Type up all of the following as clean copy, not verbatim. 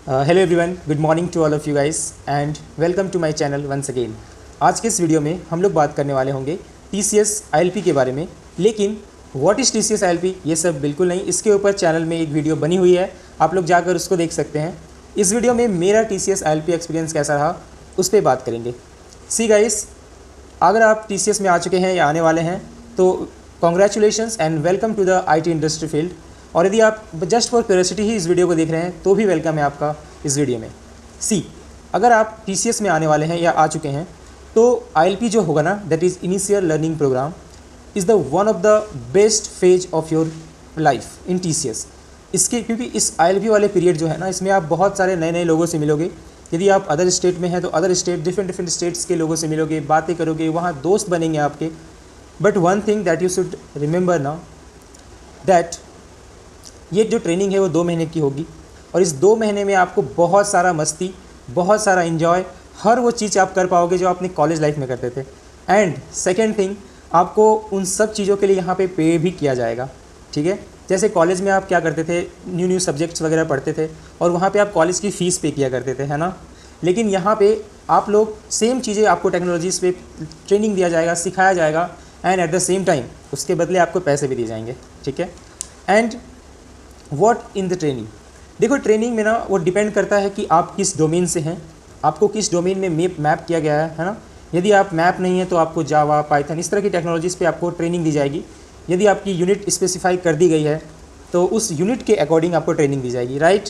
Hello everyone, good morning to all of you guys and welcome to my channel once again. आज के इस video में हम लोग बात करने वाले होंगे TCS ILP के बारे में। लेकिन व्हाट इज़ TCS ILP ये सब बिल्कुल नहीं, इसके ऊपर चैनल में एक वीडियो बनी हुई है, आप लोग जाकर उसको देख सकते हैं। इस वीडियो में मेरा TCS ILP एक्सपीरियंस कैसा रहा उस पर बात करेंगे। सी गाइस, अगर आप TCS में आ चुके हैं या आने वाले हैं तो congratulations and welcome to the IT industry field. और यदि आप जस्ट फॉर क्यूरियोसिटी ही इस वीडियो को देख रहे हैं तो भी वेलकम है आपका इस वीडियो में। सी, अगर आप TCS में आने वाले हैं या आ चुके हैं तो ILP जो होगा ना, that is initial learning programme, is the one of the best phase of your life in TCS। इसके क्योंकि इस ILP वाले पीरियड जो है ना, इसमें आप बहुत सारे नए नए लोगों से मिलोगे। यदि आप अदर स्टेट में हैं तो अदर स्टेट डिफरेंट स्टेट्स के लोगों से मिलोगे, बातें करोगे, वहाँ दोस्त बनेंगे आपके। But one thing that you should remember now, that ये जो ट्रेनिंग है वो 2 महीने की होगी और इस 2 महीने में आपको बहुत सारा मस्ती, बहुत सारा इन्जॉय, हर वो चीज़ आप कर पाओगे जो अपनी कॉलेज लाइफ में करते थे। एंड सेकेंड थिंग, आपको उन सब चीज़ों के लिए यहाँ पे पे भी किया जाएगा, ठीक है। जैसे कॉलेज में आप क्या करते थे, न्यू सब्जेक्ट्स वगैरह पढ़ते थे और वहाँ पे आप कॉलेज की फ़ीस पे किया करते थे, है ना। लेकिन यहाँ पे आप लोग सेम चीज़ें, आपको टेक्नोलॉजीज़ पे ट्रेनिंग दिया जाएगा, सिखाया जाएगा and at the same time उसके बदले आपको पैसे भी दिए जाएंगे, ठीक है। And what in the training, देखो ट्रेनिंग में ना वो डिपेंड करता है कि आप किस डोमेन से हैं, आपको किस डोमेन में मैप किया गया है ना। यदि आप मैप नहीं है तो आपको जावा, पाइथन, इस तरह की टेक्नोलॉजीज़ पे आपको ट्रेनिंग दी जाएगी। यदि आपकी यूनिट स्पेसिफाई कर दी गई है तो उस यूनिट के अकॉर्डिंग आपको ट्रेनिंग दी जाएगी, राइट।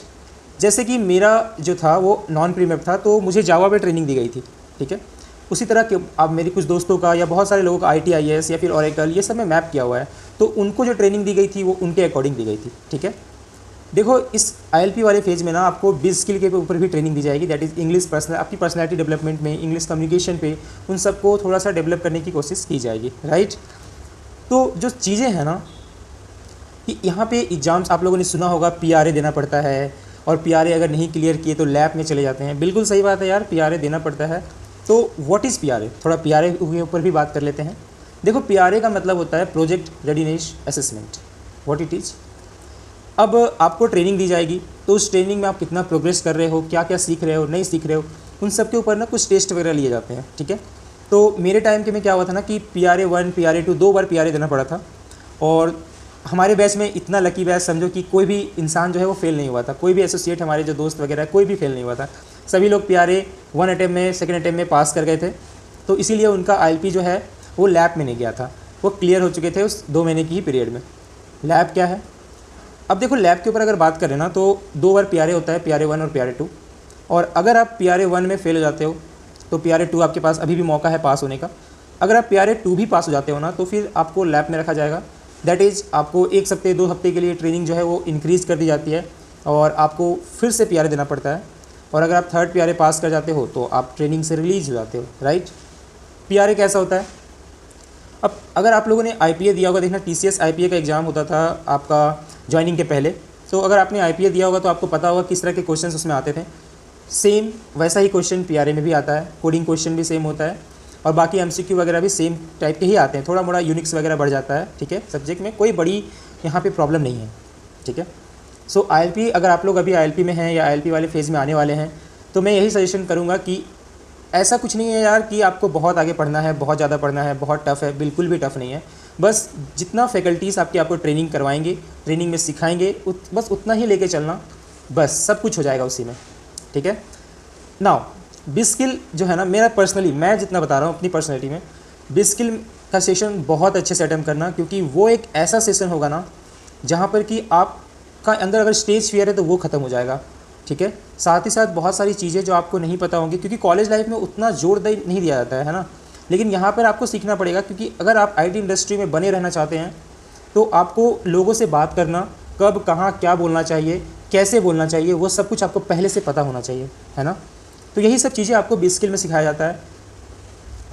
जैसे कि मेरा जो था वो नॉन प्रीमेप था तो मुझे जावा पे ट्रेनिंग दी गई थी, ठीक है। उसी तरह के अब मेरी कुछ दोस्तों का या बहुत सारे लोगों का ITIS या फिर ओरेकल, ये सब में मैप किया हुआ है, तो उनको जो ट्रेनिंग दी गई थी वो उनके अकॉर्डिंग दी गई थी, ठीक है। देखो इस ILP वाले फेज में ना आपको बिज स्किल के ऊपर भी ट्रेनिंग दी जाएगी, दैट इज़ इंग्लिश आपकी पर्सनैलिटी डेवलपमेंट में, इंग्लिश कम्युनिकेशन पे, उन सबको थोड़ा सा डेवलप करने की कोशिश की जाएगी, राइट। तो जो चीज़ें हैं ना कि यहाँ पे एग्ज़ाम्स आप लोगों ने सुना होगा PRA देना पड़ता है और PRA अगर नहीं क्लियर किए तो लैब में चले जाते हैं। बिल्कुल सही बात है यार, PRA देना पड़ता है। तो व्हाट इज़ PRA, थोड़ा PRA के ऊपर भी बात कर लेते हैं। देखो PRA का मतलब होता है project readiness assessment, what it is. अब आपको ट्रेनिंग दी जाएगी तो उस ट्रेनिंग में आप कितना प्रोग्रेस कर रहे हो, क्या क्या सीख रहे हो, नहीं सीख रहे हो, उन सब के ऊपर ना कुछ टेस्ट वगैरह लिए जाते हैं, ठीक है। तो मेरे टाइम के में क्या हुआ था ना कि PRA 1, PRA 2, 2 बार PRA देना पड़ा था। और हमारे बैच में इतना लकी बैच समझो कि कोई भी इंसान जो है वो फेल नहीं हुआ था, कोई भी एसोसिएट, हमारे जो दोस्त वगैरह, कोई भी फेल नहीं हुआ था। सभी लोग PRA 1 अटैम्प्ट में, सेकेंड अटैम्प्ट में पास कर गए थे। तो इसीलिए उनका ILP जो है वो लैब में नहीं गया था, वो क्लियर हो चुके थे उस 2 महीने की ही पीरियड में। लैब क्या है, अब देखो लैब के ऊपर अगर बात करें ना तो 2 बार PRA होता है, PRA 1 और PRA 2। और अगर आप PRA 1 में फेल हो जाते हो तो PRA 2 आपके पास अभी भी मौका है पास होने का। अगर आप PRA 2 भी पास हो जाते हो ना तो फिर आपको लैब में रखा जाएगा, दैट इज़ आपको 1 हफ्ते 2 हफ्ते के लिए ट्रेनिंग जो है वो इंक्रीज़ कर दी जाती है और आपको फिर से PRA देना पड़ता है। और अगर आप 3rd PRA पास कर जाते हो तो आप ट्रेनिंग से रिलीज हो जाते हो, राइट। PRA कैसा होता है, अब अगर आप लोगों ने IPA दिया होगा, देखना TCS IPA का एग्ज़ाम होता था आपका ज्वाइनिंग के पहले। तो अगर आपने IPA दिया होगा तो आपको पता होगा किस तरह के क्वेश्चंस उसमें आते थे। सेम वैसा ही क्वेश्चन PRA में भी आता है, कोडिंग क्वेश्चन भी सेम होता है और बाकी MCQ वगैरह भी सेम टाइप के ही आते हैं। थोड़ा मोड़ा यूनिक्स वगैरह बढ़ जाता है, ठीक है। सब्जेक्ट में कोई बड़ी यहाँ पे प्रॉब्लम नहीं है, ठीक है। सो ILP, अगर आप लोग अभी ILP में हैं या ILP वाले फेज़ में आने वाले हैं तो मैं यही सजेशन करूँगा कि ऐसा कुछ नहीं है यार कि आपको बहुत आगे पढ़ना है, बहुत ज़्यादा पढ़ना है, बहुत टफ़ है, बिल्कुल भी टफ़ नहीं है। बस जितना फैकल्टीज़ आपको ट्रेनिंग करवाएंगे, ट्रेनिंग में सिखाएंगे, बस उतना ही लेके चलना, बस सब कुछ हो जाएगा उसी में, ठीक है। नाउ बिस्किल जो है ना, मेरा पर्सनली, मैं जितना बता रहा हूँ अपनी पर्सनैलिटी में, बिस्किल का सेशन बहुत अच्छे से अटेम्प्ट करना, क्योंकि वो एक ऐसा सेशन होगा ना जहाँ पर कि आपका अंदर अगर स्टेज फियर है तो वो ख़त्म हो जाएगा, ठीक है। साथ ही साथ बहुत सारी चीज़ें जो आपको नहीं पता होंगी, क्योंकि कॉलेज लाइफ में उतना जोर नहीं दिया जाता है ना। लेकिन यहाँ पर आपको सीखना पड़ेगा, क्योंकि अगर आप IT इंडस्ट्री में बने रहना चाहते हैं तो आपको लोगों से बात करना, कब कहाँ क्या बोलना चाहिए, कैसे बोलना चाहिए, वो सब कुछ आपको पहले से पता होना चाहिए, है ना। तो यही सब चीज़ें आपको बिस्किल में सिखाया जाता है।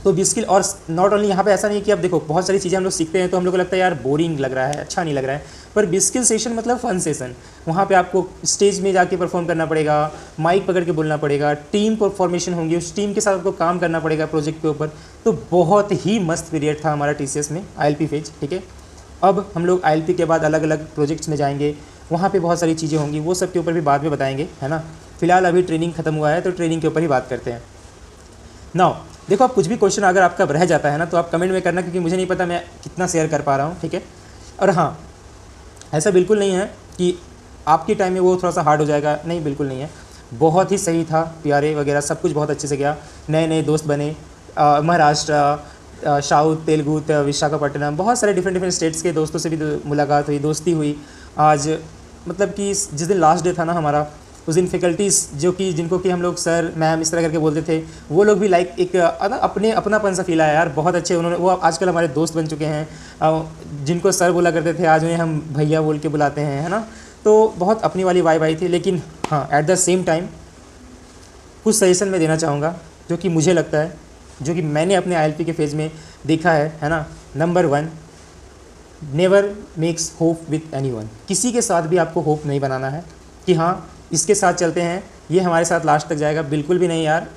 तो बिस्किल, और नॉट ओनली यहाँ पे ऐसा नहीं है कि अब देखो बहुत सारी चीज़ें हम लोग सीखते हैं तो हम लोग को लगता है यार बोरिंग लग रहा है, अच्छा नहीं लग रहा है, पर बिस्किल सेशन मतलब फ़न सेशन। वहाँ पे आपको स्टेज में जाके परफॉर्म करना पड़ेगा, माइक पकड़ के बोलना पड़ेगा, टीम परफॉर्मेशन होंगी, उस टीम के साथ आपको काम करना पड़ेगा प्रोजेक्ट के ऊपर। तो बहुत ही मस्त पीरियड था हमारा TCS में ILP फेज, ठीक है। अब हम लोग ILP के बाद अलग अलग प्रोजेक्ट्स में जाएंगे, वहाँ पे बहुत सारी चीज़ें होंगी, वो सब के ऊपर भी बाद में बताएंगे, है ना। फिलहाल अभी ट्रेनिंग खत्म हुआ है तो ट्रेनिंग के ऊपर ही बात करते हैं। नाउ देखो, आप कुछ भी क्वेश्चन अगर आपका रह जाता है ना तो आप कमेंट में करना, क्योंकि मुझे नहीं पता मैं कितना शेयर कर पा रहा हूँ, ठीक है। और हाँ, ऐसा बिल्कुल नहीं है कि आपके टाइम में वो थोड़ा सा हार्ड हो जाएगा, नहीं बिल्कुल नहीं है, बहुत ही सही था, प्यारे वगैरह सब कुछ बहुत अच्छे से गया, नए नए दोस्त बने, महाराष्ट्र, साउथ, तेलुगु, विशाखापट्टनम, बहुत सारे डिफरेंट स्टेट्स के दोस्तों से भी मुलाकात हुई, दोस्ती हुई। आज मतलब कि जिस दिन लास्ट डे था ना हमारा, उस दिन फैकल्टीज़ जिनको कि हम लोग सर मैम इस तरह करके बोलते थे, वो लोग भी लाइक एक अपनापन सा फील आया यार, बहुत अच्छे उन्होंने, वो आजकल हमारे दोस्त बन चुके हैं। जिनको सर बोला करते थे आज उन्हें हम भैया बोल के बुलाते हैं, है ना। तो बहुत अपनी वाली वाइब आई थी। लेकिन हाँ, एट द सेम टाइम कुछ सजेशन मैं देना चाहूँगा जो कि मुझे लगता है, जो कि मैंने अपने ILP के फेज़ में देखा है ना। Number 1, never makes hope with anyone. किसी के साथ भी आपको होप नहीं बनाना है कि हाँ इसके साथ चलते हैं, ये हमारे साथ लास्ट तक जाएगा, बिल्कुल भी नहीं यार।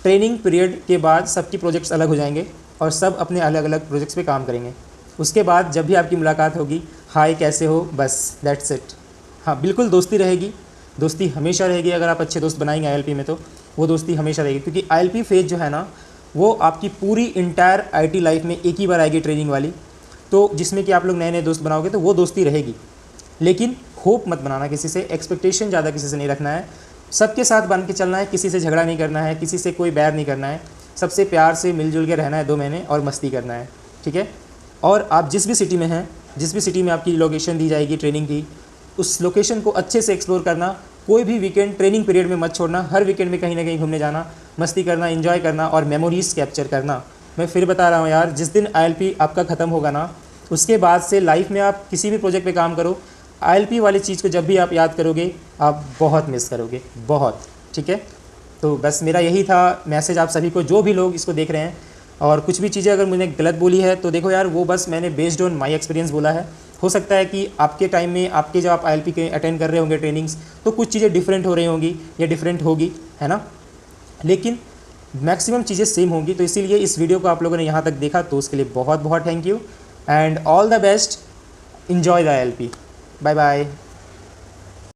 ट्रेनिंग पीरियड के बाद सबकी प्रोजेक्ट्स अलग हो जाएंगे और सब अपने अलग अलग प्रोजेक्ट्स पे काम करेंगे। उसके बाद जब भी आपकी मुलाकात होगी, हाय कैसे हो, बस दैट्स इट। हाँ बिल्कुल, दोस्ती रहेगी, दोस्ती हमेशा रहेगी। अगर आप अच्छे दोस्त बनाएंगे ILP में तो वो दोस्ती हमेशा रहेगी, क्योंकि ILP फेज जो है ना वो आपकी पूरी इंटायर IT लाइफ में एक ही बार आएगी, ट्रेनिंग वाली, तो जिसमें कि आप लोग नए नए दोस्त बनाओगे तो वो दोस्ती रहेगी। लेकिन होप मत बनाना किसी से, एक्सपेक्टेशन ज़्यादा किसी से नहीं रखना है, सबके साथ बन के चलना है, किसी से झगड़ा नहीं करना है, किसी से कोई बैर नहीं करना है, सबसे प्यार से मिलजुल के रहना है 2 महीने और मस्ती करना है, ठीक है। और आप जिस भी सिटी में हैं, जिस भी सिटी में आपकी लोकेशन दी जाएगी ट्रेनिंग की, उस लोकेशन को अच्छे से एक्सप्लोर करना। कोई भी वीकेंड ट्रेनिंग पीरियड में मत छोड़ना, हर वीकेंड में कहीं ना कहीं घूमने जाना, मस्ती करना, एंजॉय करना और मेमोरीज़ कैप्चर करना। मैं फिर बता रहा हूँ यार, जिस दिन ILP आपका ख़त्म होगा ना, उसके बाद से लाइफ में आप किसी भी प्रोजेक्ट पे काम करो, ILP वाली चीज़ को जब भी आप याद करोगे आप बहुत मिस करोगे, बहुत, ठीक है। तो बस मेरा यही था मैसेज आप सभी को, जो भी लोग इसको देख रहे हैं। और कुछ भी चीज़ें अगर मैंने गलत बोली है तो देखो यार, वो बस मैंने बेस्ड ऑन माई एक्सपीरियंस बोला है। हो सकता है कि आपके टाइम में, आपके जब आप ILP के अटेंड कर रहे होंगे ट्रेनिंग्स, तो कुछ चीज़ें डिफरेंट हो रही होंगी या डिफरेंट होगी, है ना, लेकिन मैक्सिमम चीज़ें सेम होंगी। तो इसीलिए इस वीडियो को आप लोगों ने यहाँ तक देखा तो उसके लिए बहुत बहुत thank you and all the best. Enjoy the ILP। Bye bye.